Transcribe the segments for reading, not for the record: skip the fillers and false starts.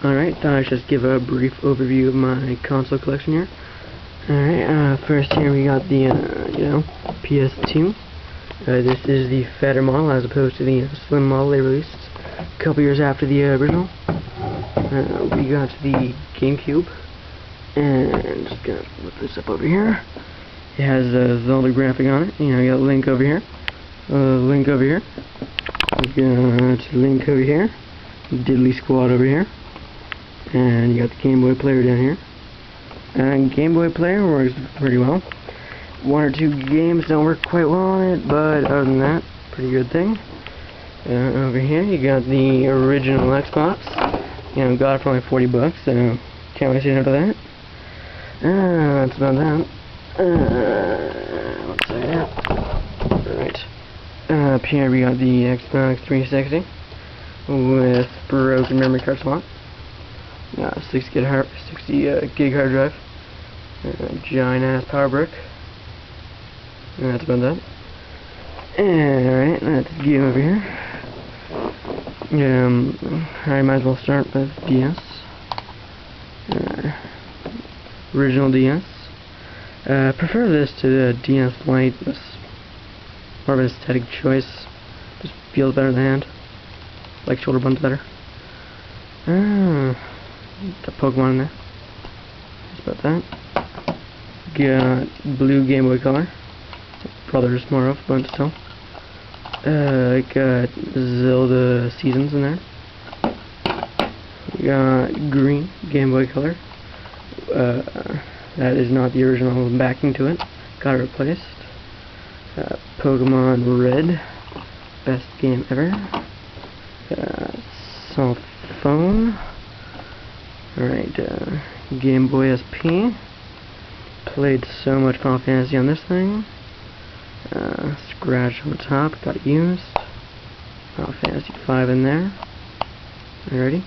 Alright, thought I'd just give a brief overview of my console collection here. Alright, first here we got the, PS2. This is the fatter model as opposed to the slim model they released a couple years after the original. We got the GameCube, and just gonna flip this up over here. It has a Zelda graphic on it. You got Link over here, Link over here. We got Link over here, Diddly Squad over here, and you got the Game Boy player down here. And Game Boy player works pretty well. One or two games don't work quite well on it, but other than that, pretty good thing. Over here you got the original Xbox. Got it for only 40 bucks, so can't really say no to that. That's about that. Let's say that. Alright. Up here we got the Xbox 360 with broken memory card slot. 60 gig hard drive. Giant ass power brick. And that's about that. Alright, let's get over here. I might as well start with DS. Original DS. Prefer this to the DS Lite. It's more of an aesthetic choice. Just feels better in the hand. Like shoulder buttons better. Got Pokemon in there. That's about that. Got blue Game Boy Color. Brothers more of, but still. Got Zelda Seasons in there. Got green Game Boy Color. That is not the original backing to it. Got it replaced. Pokemon Red. Best game ever. Cell phone. Alright, Game Boy SP. Played so much Final Fantasy on this thing. Scratch on the top, got used. Final Fantasy 5 in there. Alrighty.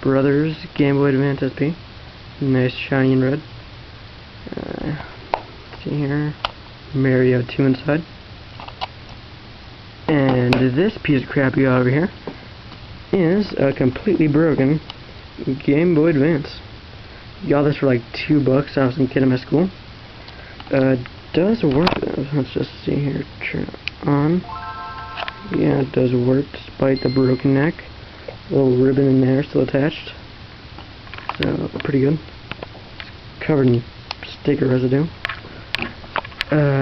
Brothers Game Boy Advance SP. Nice shiny and red. Let's see here. Mario 2 inside. And this piece of crap you got over here is a completely broken Game Boy Advance. Got this for like $2. I was some kid in my school. Does work though. Let's just see here. Turn it on. Yeah, it does work despite the broken neck. Little ribbon in there still attached. So pretty good. It's covered in sticker residue.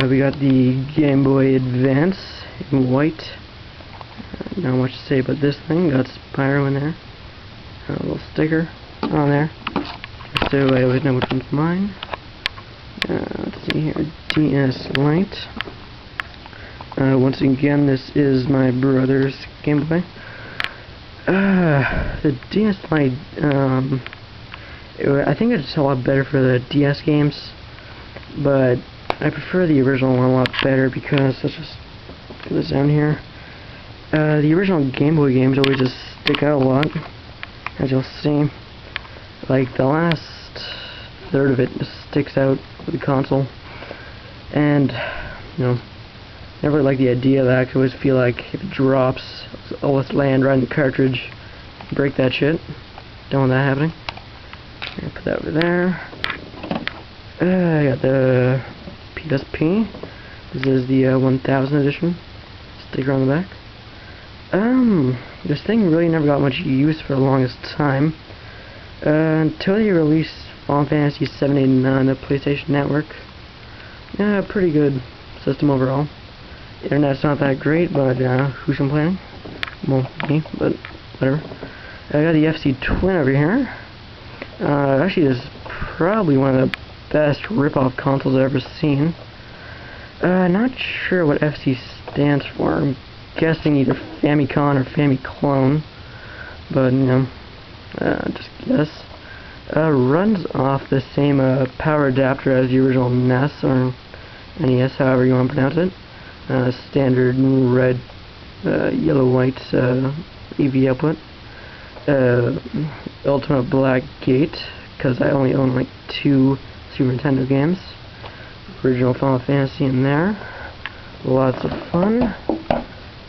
We got the Game Boy Advance in white. Not much to say about this thing. Got Spyro in there. A little sticker on there, so I always know which one's mine. Let's see here, DS Lite. Once again, this is my brother's Game Boy. The DS Lite, I think it's a lot better for the DS games, but I prefer the original one a lot better because, let's just put this down here. The original Game Boy games always just stick out a lot, as you'll see. Like the last third of it just sticks out with the console, and never really like the idea of that. I always feel like if it drops, it'll always land right in the cartridge, break that shit. Don't want that happening. Gonna put that over there. I got the PSP. This is the 1000 edition. Sticker on the back. This thing really never got much use for the longest time. Until they released Final Fantasy 7, 8, and 9 on the PlayStation Network. Yeah, pretty good system overall. Internet's not that great, but who's complaining? Well, me, but whatever. I got the FC Twin over here. Actually, this is probably one of the best rip-off consoles I've ever seen. Not sure what FC stands for. I'm guessing either Famicom or Famiclone, but just guess. Runs off the same power adapter as the original NES or NES, however you want to pronounce it. Standard red, yellow, white AV output. Ultimate black gate, because I only own like 2 Super Nintendo games. Original Final Fantasy in there. Lots of fun.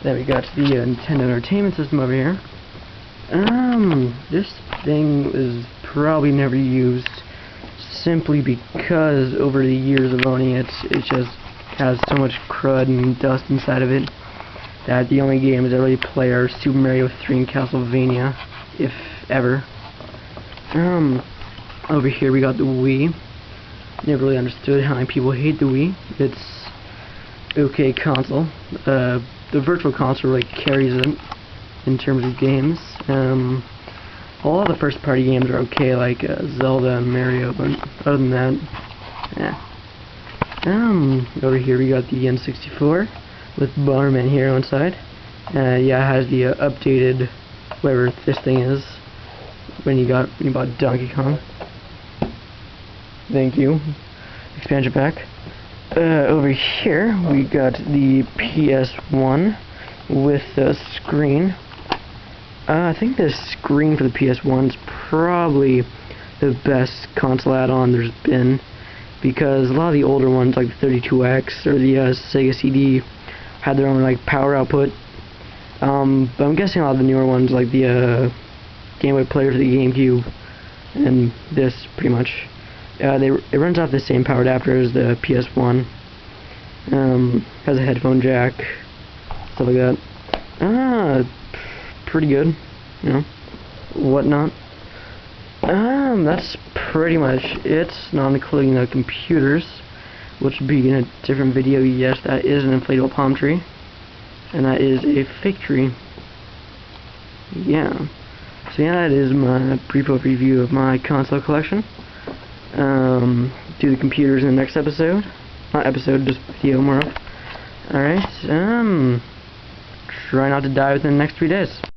Then we got the Nintendo Entertainment System over here. This thing is probably never used simply because over the years of owning it, it just has so much crud and dust inside of it that the only games I really play are Super Mario 3 and Castlevania, if ever. Over here we got the Wii. Never really understood how many people hate the Wii. It's okay console. The Virtual Console really carries it in terms of games. All the first party games are okay, like Zelda and Mario, but other than that, over here we got the N64 with Bomberman Hero inside. Yeah, it has the updated whatever this thing is when you bought Donkey Kong. Thank you. Expansion pack. Over here we got the PS1 with the screen. I think the screen for the PS1 is probably the best console add-on there's been, because a lot of the older ones like the 32X or the Sega CD had their own like power output. But I'm guessing a lot of the newer ones like the Game Boy player for the GameCube and this pretty much it runs off the same power adapter as the PS1. Has a headphone jack, stuff like that. Pretty good, you know, whatnot. That's pretty much it, not including the computers, which will be in a different video. Yes, that is an inflatable palm tree, and that is a fake tree. Yeah. So yeah, that is my brief overview of my console collection. Do the computers in the next episode. Not episode, just video more of. Alright, try not to die within the next 3 days.